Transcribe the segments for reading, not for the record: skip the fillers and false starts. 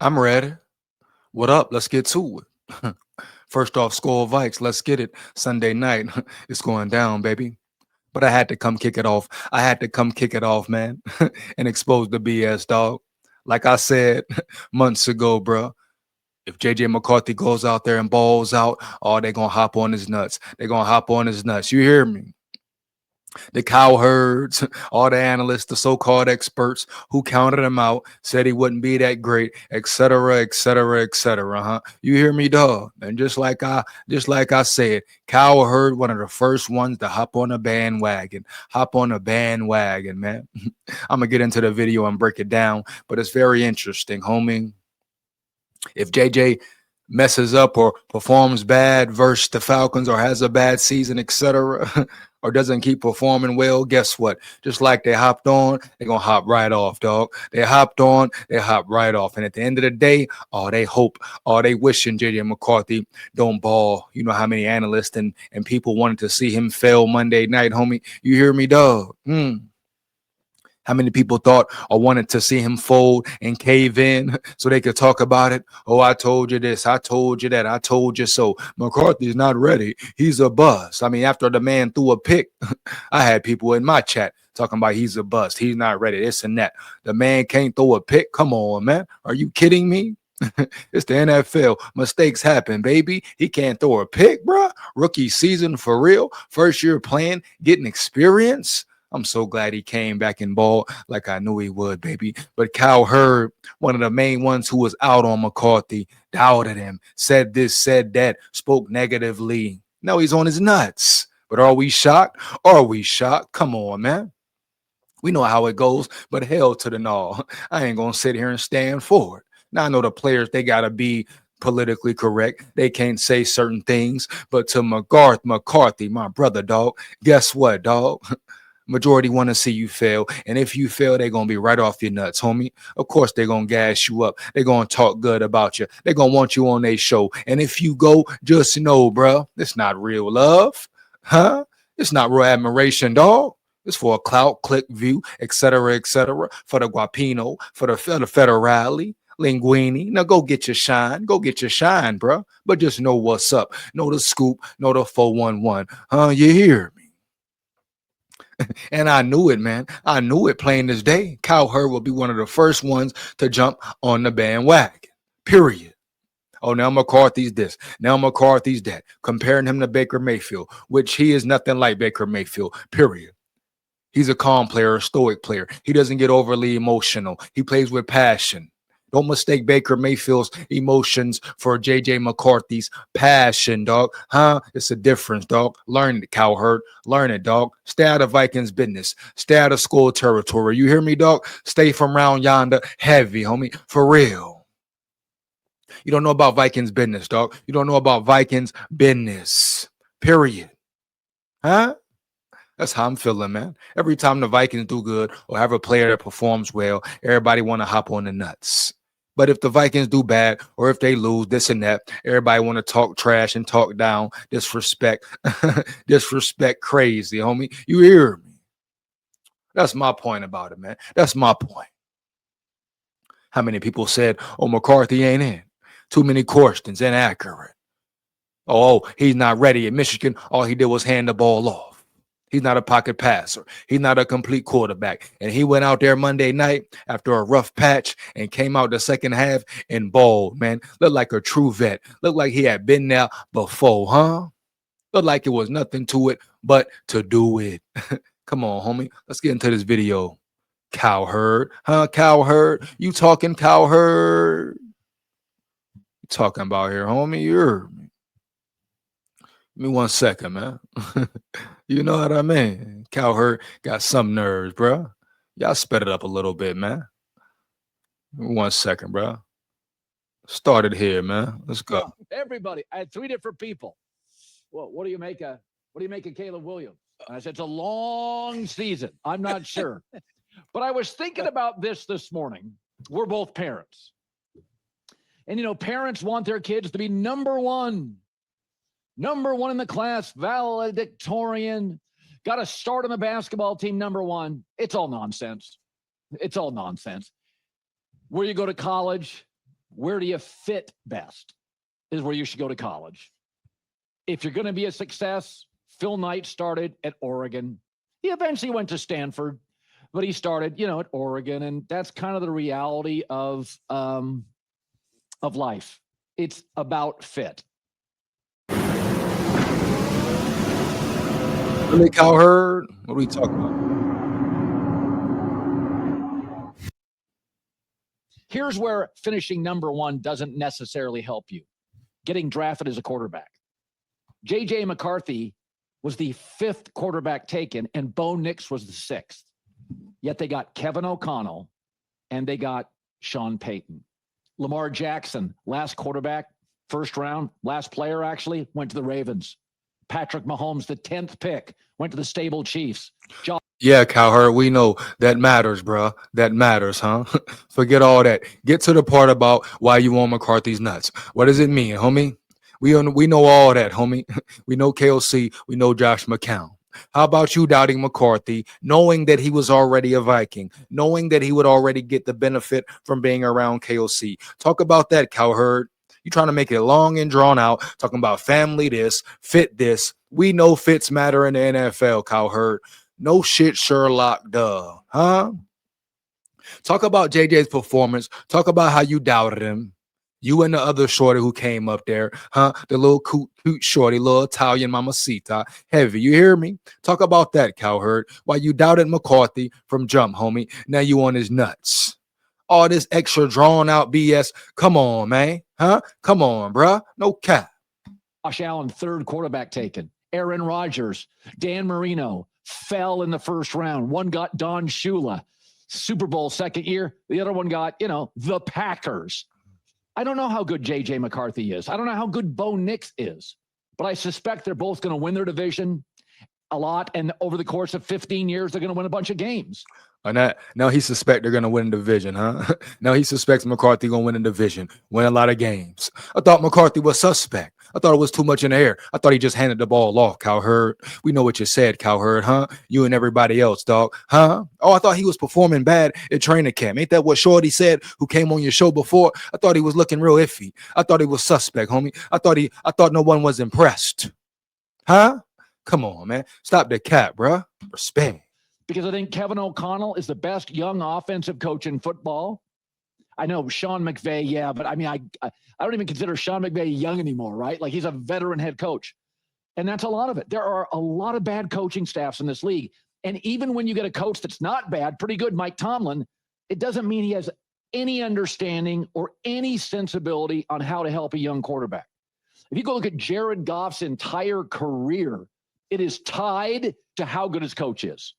I'm ready. What up? Let's get to it. First off, SKOL Vikes. Let's get it. Sunday night. It's going down, baby. But I had to come kick it off. I had to come kick it off, man, and expose the BS, dog. Like I said months ago, bro. If JJ McCarthy goes out there and balls out, oh, they're gonna hop on his nuts. They're gonna hop on his nuts. You hear me? The cowherds, all the analysts, the so-called experts who counted him out, said he wouldn't be that great, etc., etc., etc. Huh? You hear me, dog? And just like I said, Cowherd, one of the first ones to hop on a bandwagon. Hop on a bandwagon, man. I'm gonna get into the video and break it down, but it's very interesting, homie. If JJ messes up or performs bad versus the Falcons or has a bad season, etc., or doesn't keep performing well, guess what? Just like they hopped on, they're going to hop right off, dog. They hopped on, they hop right off. And at the end of the day, they hope, they wishing JJ McCarthy don't ball. You know how many analysts and people wanted to see him fail Monday night, homie? You hear me, dog? How many people thought or wanted to see him fold and cave in so they could talk about it? Oh, I told you this. I told you that. I told you so. McCarthy's not ready. He's a bust. I mean, after the man threw a pick, I had people in my chat talking about he's a bust. He's not ready. This and that. The man can't throw a pick. Come on, man. Are you kidding me? It's the NFL. Mistakes happen, baby. He can't throw a pick, bro. Rookie season for real. First year playing, getting experience. I'm so glad he came back and balled like I knew he would, baby. But Cowherd, one of the main ones who was out on McCarthy, doubted him, said this, said that, spoke negatively. Now he's on his nuts. But are we shocked? Are we shocked? Come on, man. We know how it goes, but hell to the no. I ain't going to sit here and stand for it. Now I know the players, they got to be politically correct. They can't say certain things. But to McCarthy, my brother, dog, guess what, dog? Majority want to see you fail. And if you fail, they're going to be right off your nuts, homie. Of course, they're going to gas you up. They're going to talk good about you. They're going to want you on their show. And if you go, just know, bro, it's not real love. Huh? It's not real admiration, dog. It's for a clout, click, view, etc., for the guapino, for the federale. Linguini. Now go get your shine. Go get your shine, bro. But just know what's up. Know the scoop. Know the 411. Huh? You hear me? And I knew it, man. I knew it plain as day. Cowherd will be one of the first ones to jump on the bandwagon. Period. Oh, now McCarthy's this. Now McCarthy's that. Comparing him to Baker Mayfield, which he is nothing like Baker Mayfield. Period. He's a calm player, a stoic player. He doesn't get overly emotional. He plays with passion. Don't mistake Baker Mayfield's emotions for JJ McCarthy's passion, dog. Huh? It's a difference, dog. Learn it, Cowherd. Learn it, dog. Stay out of Vikings business. Stay out of SKOL territory. You hear me, dog? Stay from round yonder heavy, homie. For real. You don't know about Vikings business, dog. You don't know about Vikings business. Period. Huh? That's how I'm feeling, man. Every time the Vikings do good or have a player that performs well, everybody want to hop on the nuts. But if the Vikings do bad or if they lose this and that, everybody want to talk trash and talk down, disrespect, disrespect crazy, homie. You hear me? That's my point about it, man. That's my point. How many people said, oh, McCarthy ain't in? Too many questions, inaccurate. Oh, he's not ready at Michigan. All he did was hand the ball off. He's not a pocket passer. He's not a complete quarterback. And he went out there Monday night after a rough patch and came out the second half and balled, man. Looked like a true vet. Looked like he had been there before, huh? Looked like it was nothing to it but to do it. Come on, homie. Let's get into this video. Cowherd. Huh, Cowherd? You talking Cowherd? You talking about here, homie? You're... Give me 1 second, man. You know what I mean? Cowherd got some nerves, bro. Y'all sped it up a little bit, man. 1 second, bro. Started here, man. Let's go. Everybody, I had 3 different people. Well, what do you make of Caleb Williams? And I said, it's a long season. I'm not sure. But I was thinking about this morning. We're both parents. And, you know, parents want their kids to be number one in the class, valedictorian, got to start on the basketball team, number one. It's all nonsense. It's all nonsense. Where you go to college, where do you fit best is where you should go to college. If you're going to be a success, Phil Knight started at Oregon. He eventually went to Stanford, but he started, at Oregon, and that's kind of the reality of life. It's about fit. Colin Cowherd, what are we talking about? Here's where finishing number one doesn't necessarily help you. Getting drafted as a quarterback. JJ McCarthy was the 5th quarterback taken, and Bo Nix was the 6th. Yet they got Kevin O'Connell, and they got Sean Payton. Lamar Jackson, last quarterback, 1st round, last player actually, went to the Ravens. Patrick Mahomes, the 10th pick, went to the stable Chiefs. Yeah, Cowherd, we know that matters, bro. That matters, huh? Forget all that. Get to the part about why you want McCarthy's nuts. What does it mean, homie? We know all that, homie. We know KOC. We know Josh McCown. How about you doubting McCarthy, knowing that he was already a Viking, knowing that he would already get the benefit from being around KOC? Talk about that, Cowherd. You trying to make it long and drawn out, talking about family this, fit this. We know fits matter in the NFL, Cowherd. No shit, Sherlock, duh. Huh? Talk about JJ's performance. Talk about how you doubted him. You and the other shorty who came up there, huh? The little cute shorty, little Italian mamacita. Heavy, you hear me? Talk about that, Cowherd. Why you doubted McCarthy from jump, homie. Now you on his nuts. All this extra drawn out BS. Come on, man. Huh? Come on, bruh. No cap. Josh Allen, 3rd quarterback taken. Aaron Rodgers, Dan Marino fell in the 1st round. One got Don Shula, Super Bowl 2nd year. The other one got, the Packers. I don't know how good JJ McCarthy is. I don't know how good Bo Nix is, but I suspect they're both going to win their division a lot. And over the course of 15 years, they're going to win a bunch of games. Now he suspects they're going to win the division, huh? Now he suspects McCarthy going to win the division, win a lot of games. I thought McCarthy was suspect. I thought it was too much in the air. I thought he just handed the ball off, Cowherd. We know what you said, Cowherd, huh? You and everybody else, dog, huh? Oh, I thought he was performing bad at training camp. Ain't that what Shorty said, who came on your show before? I thought he was looking real iffy. I thought he was suspect, homie. I thought no one was impressed. Huh? Come on, man. Stop the cap, bruh. Respect. Because I think Kevin O'Connell is the best young offensive coach in football. I know Sean McVay, yeah, but I mean, I don't even consider Sean McVay young anymore, right? Like he's a veteran head coach. And that's a lot of it. There are a lot of bad coaching staffs in this league. And even when you get a coach that's not bad, pretty good, Mike Tomlin, it doesn't mean he has any understanding or any sensibility on how to help a young quarterback. If you go look at Jared Goff's entire career, it is tied to how good his coach is.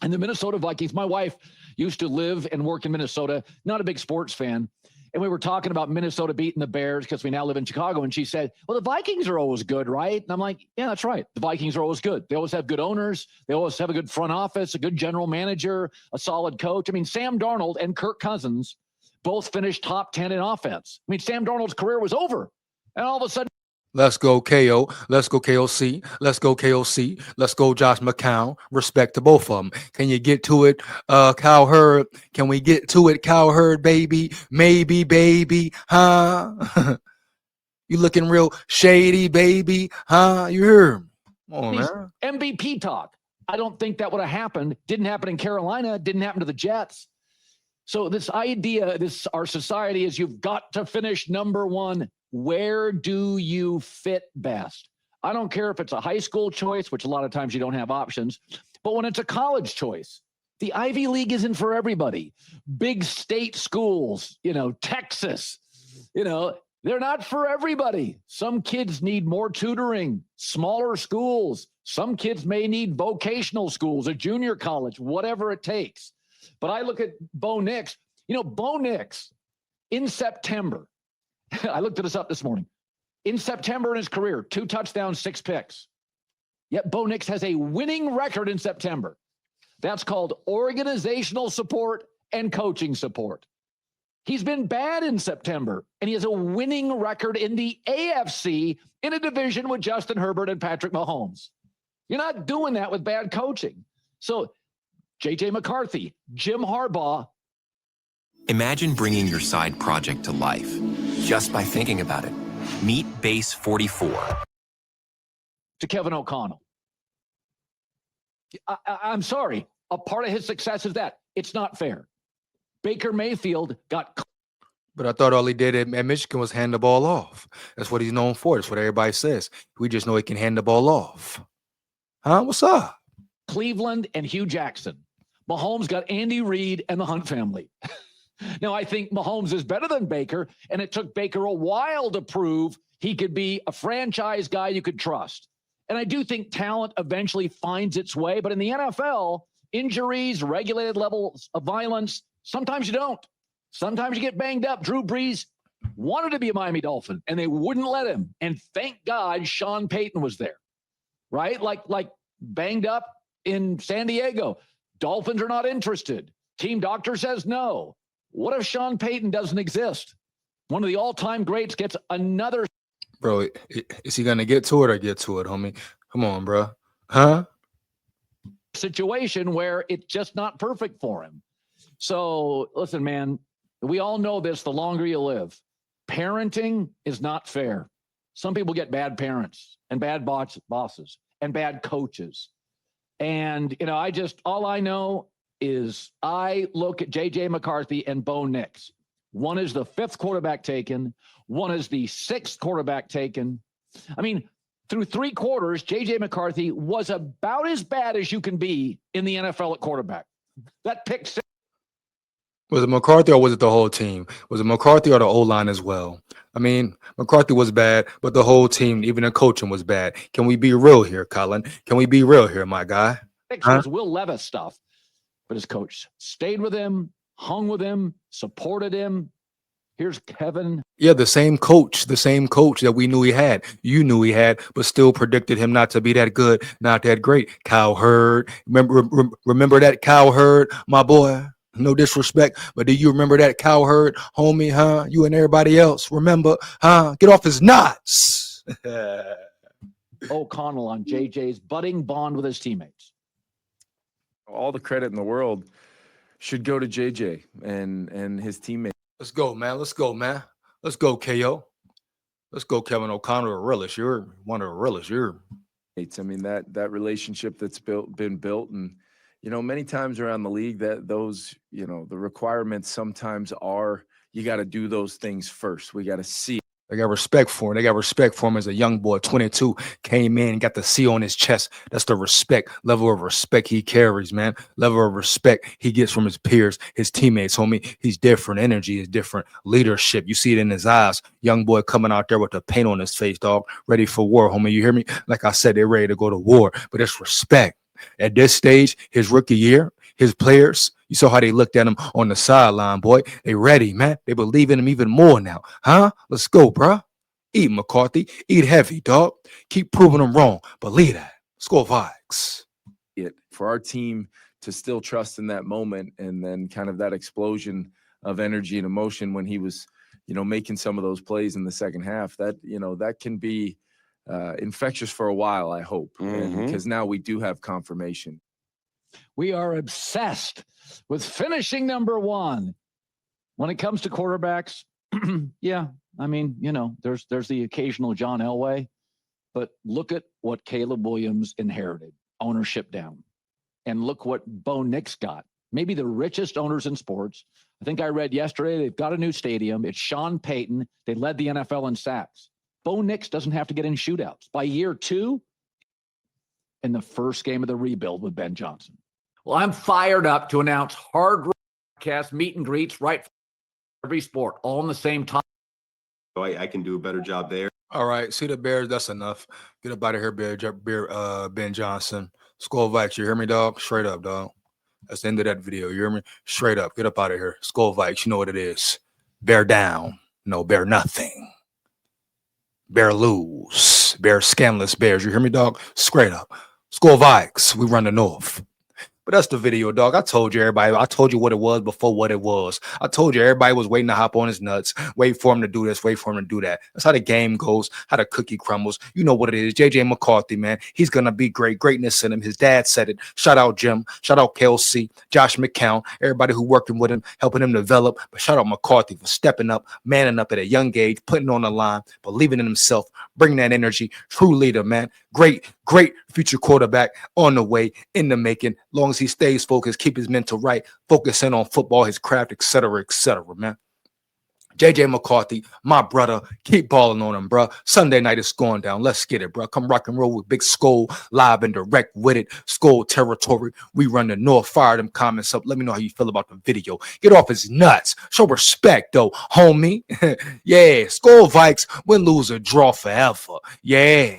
And the Minnesota Vikings, my wife used to live and work in Minnesota, not a big sports fan. And we were talking about Minnesota beating the Bears because we now live in Chicago. And she said, well, the Vikings are always good, right? And I'm like, yeah, that's right. The Vikings are always good. They always have good owners. They always have a good front office, a good general manager, a solid coach. I mean, Sam Darnold and Kirk Cousins both finished top 10 in offense. I mean, Sam Darnold's career was over. And all of a sudden, let's go KO. Let's go KOC. Let's go KOC. Let's go Josh McCown. Respect to both of them. Can you get to it, Cowherd? Can we get to it, Cowherd, baby? Maybe, baby, huh? You looking real shady, baby, huh? You hear me? Come on, man. MVP talk. I don't think that would have happened. Didn't happen in Carolina. Didn't happen to the Jets. So this idea, our society is you've got to finish number one. Where do you fit best? I don't care if it's a high school choice, which a lot of times you don't have options, but when it's a college choice, the Ivy League isn't for everybody. Big state schools, Texas, they're not for everybody. Some kids need more tutoring, smaller schools. Some kids may need vocational schools, a junior college, whatever it takes. But I look at Bo Nix. Bo Nix in September, I looked this up this morning. In September in his career, 2 touchdowns, 6 picks. Yet Bo Nix has a winning record in September. That's called organizational support and coaching support. He's been bad in September, and he has a winning record in the AFC in a division with Justin Herbert and Patrick Mahomes. You're not doing that with bad coaching. So JJ McCarthy, Jim Harbaugh, Imagine bringing your side project to life just by thinking about it. Meet Base 44. To Kevin O'Connell. I'm sorry. A part of his success is that it's not fair. Baker Mayfield got. But I thought all he did at Michigan was hand the ball off. That's what he's known for. That's what everybody says. We just know he can hand the ball off. Huh? What's up? Cleveland and Hugh Jackson. Mahomes got Andy Reid and the Hunt family. Now, I think Mahomes is better than Baker, and it took Baker a while to prove he could be a franchise guy you could trust. And I do think talent eventually finds its way. But in the NFL, injuries, regulated levels of violence, sometimes you don't. Sometimes you get banged up. Drew Brees wanted to be a Miami Dolphin, and they wouldn't let him. And thank God Sean Payton was there, right? Like banged up in San Diego. Dolphins are not interested. Team doctor says no. What if Sean Payton doesn't exist? One of the all-time greats gets another. Bro, is he going to get to it or get to it, homie? Come on, bro. Huh? Situation where it's just not perfect for him. So listen, man, we all know this the longer you live. Parenting is not fair. Some people get bad parents and bad bosses and bad coaches. And, you know, all I know is I look at JJ McCarthy and Bo Nix. One is the 5th quarterback taken. One is the 6th quarterback taken. I mean, through 3 quarters, JJ McCarthy was about as bad as you can be in the NFL at quarterback. That pick six. Was it McCarthy or was it the whole team? Was it McCarthy or the O-line as well? I mean, McCarthy was bad, but the whole team, even the coaching was bad. Can we be real here, Colin? Can we be real here, my guy? Huh? Was Will Levis stuff, but his coach stayed with him, hung with him, supported him. Here's Kevin. Yeah, the same coach that we knew he had, you knew he had, but still predicted him not to be that good, not that great. Cowherd. Remember that Cowherd, my boy? No disrespect, but do you remember that Cowherd, homie, huh? You and everybody else, remember, huh? Get off his nuts. O'Connell on JJ's budding bond with his teammates. All the credit in the world should go to JJ and his teammates. Let's go, man. Let's go, man. Let's go, KO. Let's go, Kevin O'Connell, the realest. You're one of the realest. I mean, that relationship that's been built, and you know, many times around the league, that those, you know, the requirements sometimes are you got to do those things first. We got to see. They got respect for him. They got respect for him as a young boy. 22, came in, got the C on his chest. That's the respect, level of respect he carries, man. Level of respect he gets from his peers, his teammates, homie. He's different. Energy is different. Leadership, you see it in his eyes. Young boy coming out there with the paint on his face, dog. Ready for war, homie. You hear me? Like I said, they're ready to go to war. But it's respect. At this stage, his rookie year, his players, you saw how they looked at him on the sideline, boy. They ready, man. They believe in him even more now. Huh? Let's go, bro. Eat, McCarthy. Eat heavy, dog. Keep proving them wrong. Believe that. SKOL VIKES. For our team to still trust in that moment, and then kind of that explosion of energy and emotion when he was, you know, making some of those plays in the second half, that, you know, that can be infectious for a while, I hope, because now we do have confirmation. We are obsessed with finishing number 1 when it comes to quarterbacks. Yeah, I mean, you know, there's the occasional John Elway, but look at what Caleb Williams inherited, ownership down, and look what Bo Nix got. Maybe the richest owners in sports. I think I read yesterday they've got a new stadium. It's Sean Payton. They led the NFL in sacks. Bo Nix doesn't have to get in shootouts. By year 2, in the first game of the rebuild with Ben Johnson. Well, I'm fired up to announce Hard Rock Podcast meet and greets right for every sport, all in the same time. I can do a better job there. All right, see the Bears. That's enough. Get up out of here, Ben Johnson. SKOL VIKES. You hear me, dog? Straight up, dog. That's the end of that video. You hear me? Straight up. Get up out of here. SKOL VIKES. You know what it is. Bear down. No, bear nothing. Bear lose. Bear scandalous Bears. You hear me, dog? Straight up. SKOL VIKES. We run the North. But that's the video, dog. I told you, everybody. I told you what it was before what it was. I told you everybody was waiting to hop on his nuts, wait for him to do this, wait for him to do that. That's how the game goes, how the cookie crumbles. You know what it is. JJ McCarthy, man. He's going to be great. Greatness in him. His dad said it. Shout out Jim. Shout out Kelsey, Josh McCown, everybody who working with him, helping him develop. But shout out McCarthy for stepping up, manning up at a young age, putting on the line, believing in himself, bringing that energy. True leader, man. Great future quarterback on the way, in the making. Long as he stays focused, keep his mental right, focusing on football, his craft, etc., man. JJ McCarthy, my brother, keep balling on him, bro. Sunday night is going down. Let's get it, bro. Come rock and roll with Big SKOL, live and direct with it. SKOL territory. We run the North. Fire them comments up. Let me know how you feel about the video. Get off his nuts. Show respect, though, homie. Yeah, SKOL Vikes, win, lose, or draw forever. Yeah,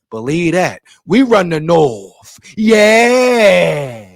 believe that. We run the North. Yeah.